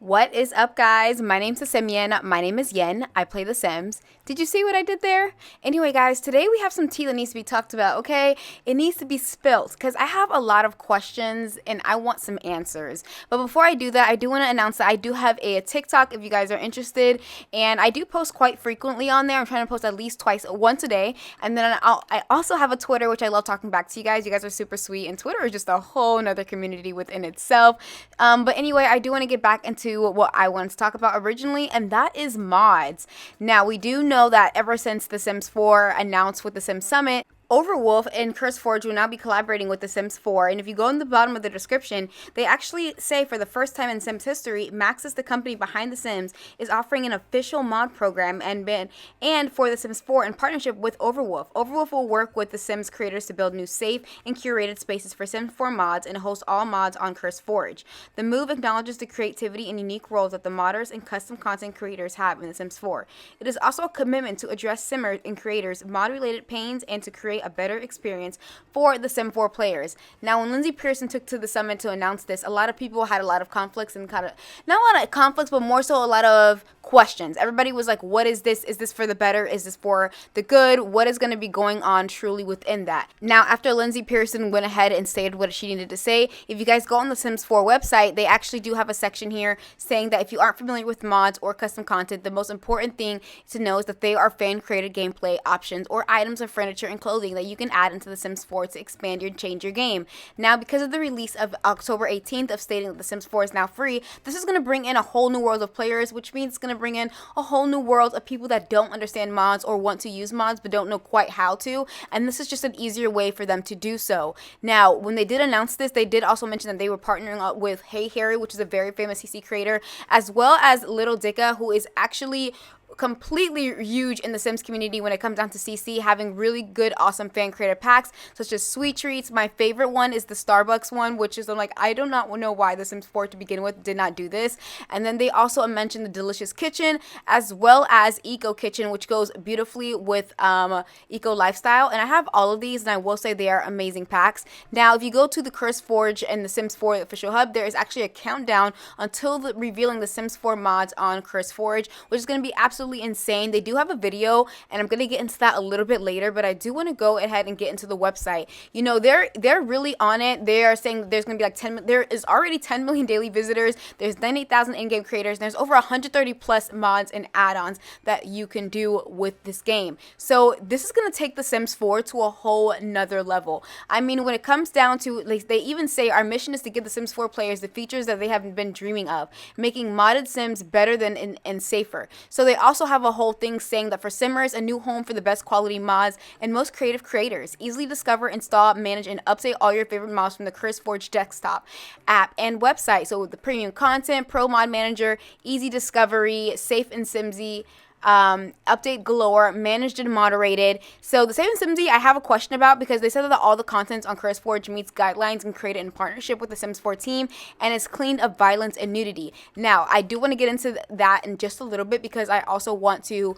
What is up, guys? My name's TheSimYin. My name is Yin. I play The Sims. Did you see what I did there? Anyway, guys, today we have some tea that needs to be talked about, okay? It needs to be spilt because I have a lot of questions and I want some answers. But before I do that, I do want to announce that I do have a TikTok if you guys are interested. And I do post quite frequently on there. I'm trying to post at least once a day. And then I also have a Twitter, which I love talking back to you guys. You guys are super sweet. And Twitter is just a whole nother community within itself. But anyway, I do want to get back into what I wanted to talk about originally, and that is mods. Now, we do know that ever since The Sims 4 announced with the Sims Summit, WaterWave and CurseForge will now be collaborating with The Sims 4, and if you go in the bottom of the description, they actually say for the first time in Sims history, Maxis, the company behind The Sims, is offering an official mod program and for The Sims 4 in partnership with WaterWave. WaterWave will work with The Sims creators to build new safe and curated spaces for Sims 4 mods and host all mods on CurseForge. The move acknowledges the creativity and unique roles that the modders and custom content creators have in The Sims 4. It is also a commitment to address Simmers and creators' mod-related pains and to create a better experience for the Sim 4 players. Now, when Lindsay Pearson took to the summit to announce this, a lot of people had a lot of conflicts and not a lot of conflicts, but more so a lot of questions. Everybody was like, what is this? Is this for the better? Is this for the good? What is going to be going on truly within that? Now, after Lindsay Pearson went ahead and stated what she needed to say, if you guys go on the Sims 4 website, they actually do have a section here saying that if you aren't familiar with mods or custom content, the most important thing to know is that they are fan-created gameplay options or items of furniture and clothing that you can add into The Sims 4 to expand and change your game. Now, because of the release of October 18th of stating that The Sims 4 is now free, this is going to bring in a whole new world of players, which means it's going to bring in a whole new world of people that don't understand mods or want to use mods but don't know quite how to, and this is just an easier way for them to do so. Now, when they did announce this, they did also mention that they were partnering up with Hey Harry, which is a very famous CC creator, as well as Little Dicka, who is actually completely huge in the Sims community when it comes down to CC, having really good, awesome fan creator packs such as Sweet Treats. My favorite one is the Starbucks one, which is I do not know why the Sims 4 to begin with did not do this. And then they also mentioned the Delicious Kitchen as well as Eco Kitchen, which goes beautifully with Eco Lifestyle. And I have all of these, and I will say they are amazing packs. Now, if you go to the CurseForge and the Sims 4 official hub, there is actually a countdown until revealing the Sims 4 mods on CurseForge, which is going to be absolutely insane. They do have a video, and I'm going to get into that a little bit later, but I do want to go ahead and get into the website. You know, they're really on it. They are saying there's going to be there is already 10 million daily visitors. There's 98,000 in-game creators. And there's over 130 plus mods and add-ons that you can do with this game. So this is going to take The Sims 4 to a whole nother level. I mean, when it comes down to, they even say our mission is to give The Sims 4 players the features that they have been dreaming of, making modded Sims better than and safer. So they also have a whole thing saying that for Simmers, a new home for the best quality mods and most creative creators. Easily discover, install, manage, and update all your favorite mods from the CurseForge desktop app and website. So with the premium content, pro mod manager, easy discovery, safe and Simsy, update galore, managed and moderated. So the Safe and Simsy I have a question about, because they said that all the content on CurseForge meets guidelines and created in partnership with the Sims 4 team and is clean of violence and nudity. Now, I do want to get into that in just a little bit, because I also want to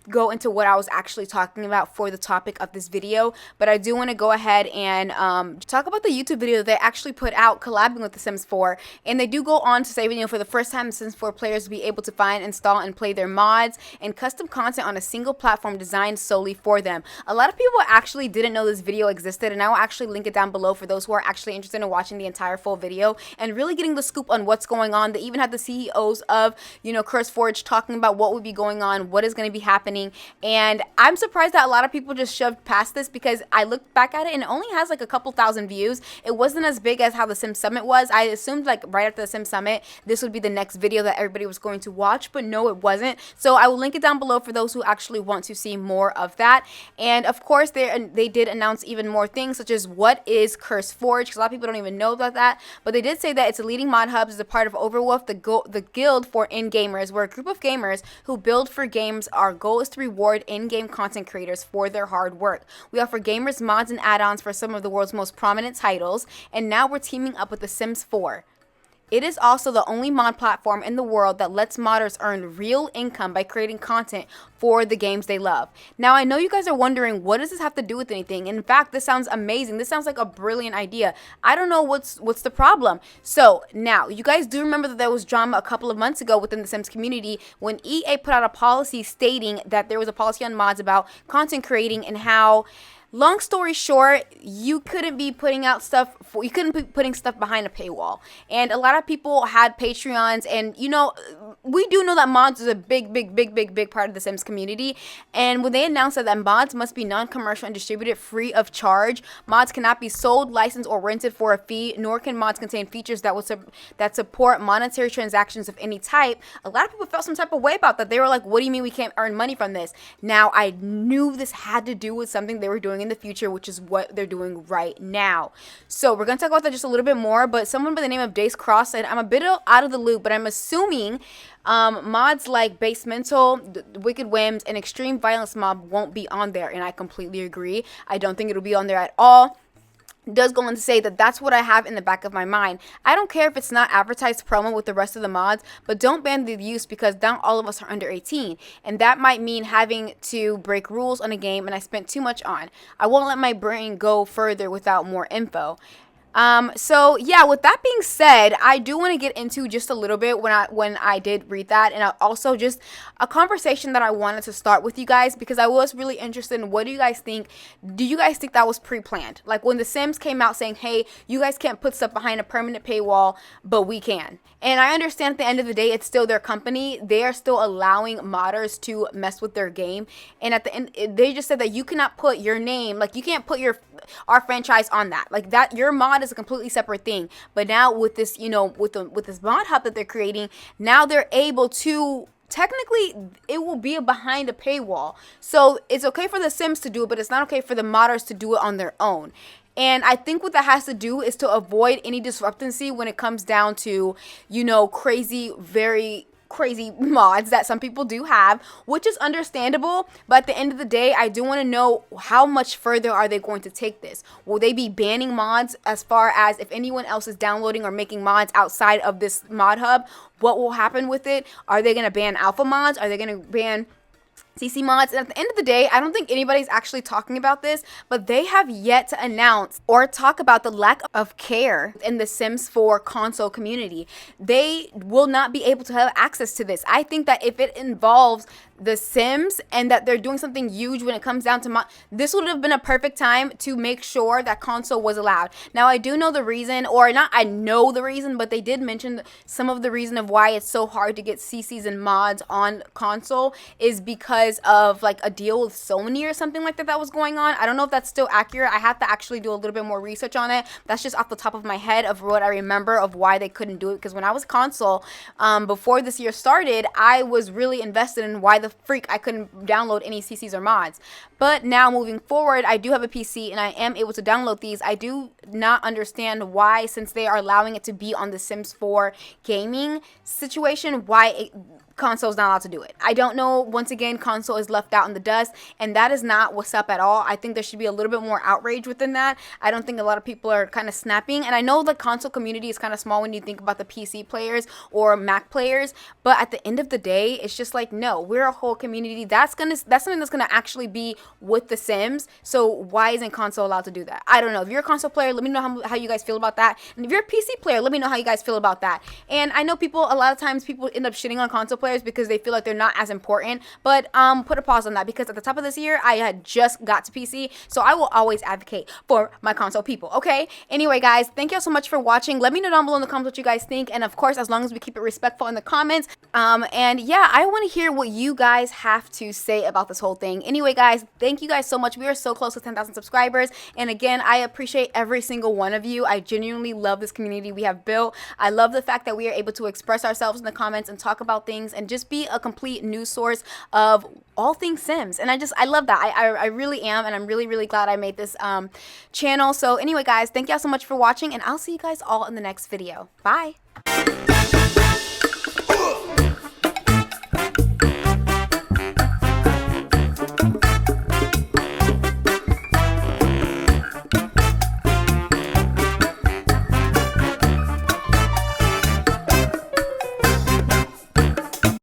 go into what I was actually talking about for the topic of this video, but I do want to go ahead and talk about the YouTube video that they actually put out collabing with The Sims 4, and they do go on to say, you know, for the first time, The Sims 4 players will be able to find, install, and play their mods and custom content on a single platform designed solely for them. A lot of people actually didn't know this video existed, and I will actually link it down below for those who are actually interested in watching the entire full video and really getting the scoop on what's going on. They even had the CEOs of, you know, CurseForge talking about what would be going on, what is going to be happening. And I'm surprised that a lot of people just shoved past this, because I looked back at it and it only has like a couple thousand views. It wasn't as big as how the Sim Summit was. I assumed like right after the Sim Summit this would be the next video that everybody was going to watch, but no, it wasn't. So I will link it down below for those who actually want to see more of that. And of course they did announce even more things, such as what is CurseForge, because a lot of people don't even know about that. But they did say that it's a leading mod hub, is a part of WaterWave, the guild for in-gamers. We're a group of gamers who build for games. Our goal is to reward in-game content creators for their hard work. We offer gamers mods and add-ons for some of the world's most prominent titles, and now we're teaming up with The Sims 4. It is also the only mod platform in the world that lets modders earn real income by creating content for the games they love. Now, I know you guys are wondering, what does this have to do with anything? In fact, this sounds amazing. This sounds like a brilliant idea. I don't know what's the problem. So now, you guys do remember that there was drama a couple of months ago within the Sims community when EA put out a policy stating that there was a policy on mods about content creating and how, long story short, you couldn't be putting out stuff, you couldn't be putting stuff behind a paywall. And a lot of people had Patreons, and you know, we do know that mods is a big part of the Sims community. And when they announced that mods must be non-commercial and distributed free of charge, mods cannot be sold, licensed, or rented for a fee, nor can mods contain features that support monetary transactions of any type, a lot of people felt some type of way about that. They were like, what do you mean we can't earn money from this? Now, I knew this had to do with something they were doing in the future, which is what they're doing right now. So we're going to talk about that just a little bit more, but someone by the name of Dace Cross said, I'm a bit out of the loop, but I'm assuming mods like Basemental, Wicked Whims, and Extreme Violence Mob won't be on there, and I completely agree. I don't think it'll be on there at all. Does go on to say that that's what I have in the back of my mind. I don't care if it's not advertised promo with the rest of the mods, but don't ban the use because not all of us are under 18, and that might mean having to break rules on a game and I spent too much on. I won't let my brain go further without more info. So yeah, with that being said, I do want to get into just a little bit when I did read that, and also just a conversation that I wanted to start with you guys, because I was really interested in what do you guys think? Do you guys think that was pre-planned? Like when The Sims came out saying, hey, you guys can't put stuff behind a permanent paywall, but we can. And I understand at the end of the day, it's still their company. They are still allowing modders to mess with their game. And at the end, they just said that you cannot put your name, like you can't put our franchise on that. Like that, your mod is a completely separate thing. But now with this, you know, with this mod hub that they're creating, now they're able to, technically, it will be behind a paywall. So it's okay for the Sims to do it, but it's not okay for the modders to do it on their own. And I think what that has to do is to avoid any disruptancy when it comes down to, you know, very crazy mods that some people do have, which is understandable. But at the end of the day, I do want to know, how much further are they going to take this? Will they be banning mods as far as if anyone else is downloading or making mods outside of this mod hub? What will happen with it? Are they going to ban alpha mods? Are they going to ban CC mods? And at the end of the day, I don't think anybody's actually talking about this, but they have yet to announce or talk about the lack of care in the Sims 4 console community. They will not be able to have access to this. I think that if it involves the Sims and that they're doing something huge when it comes down to this would have been a perfect time to make sure that console was allowed. Now, I do know the reason, or not I know the reason, but they did mention some of the reason of why it's so hard to get CCs and mods on console is because of like a deal with Sony or something like that was going on. I don't know if that's still accurate. I have to actually do a little bit more research on it. That's just off the top of my head of what I remember of why they couldn't do it, because when I was console, before this year started, I was really invested in why the freak I couldn't download any CCs or mods. But now moving forward, I do have a PC and I am able to download these. I do not understand why, since they are allowing it to be on the Sims 4 gaming situation, why console is not allowed to do it. I don't know. Once again, console is left out in the dust, and that is not what's up at all. I think there should be a little bit more outrage within that. I don't think a lot of people are kind of snapping, and I know the console community is kind of small when you think about the PC players or Mac players, but at the end of the day, it's just like, no, we're a whole community. That's something that's gonna actually be with the Sims. So why isn't console allowed to do that? I don't know. If you're a console player, let me know how you guys feel about that, and if you're a PC player, let me know how you guys feel about that. And I know a lot of times people end up shitting on console players because they feel like they're not as important, but put a pause on that, because at the top of this year I had just got to PC, so I will always advocate for my console people. Okay, anyway guys, thank you all so much for watching. Let me know down below in the comments what you guys think, and of course, as long as we keep it respectful in the comments, and yeah, I want to hear what you guys have to say about this whole thing. Anyway guys, thank you guys so much. We are so close to 10,000 subscribers, and again, I appreciate every single one of you. I genuinely love this community we have built. I love the fact that we are able to express ourselves in the comments and talk about things and just be a complete news source of all things Sims, and I love that. I really am, and I'm really glad I made this channel. So anyway guys, thank y'all so much for watching, and I'll see you guys all in the next video. Bye.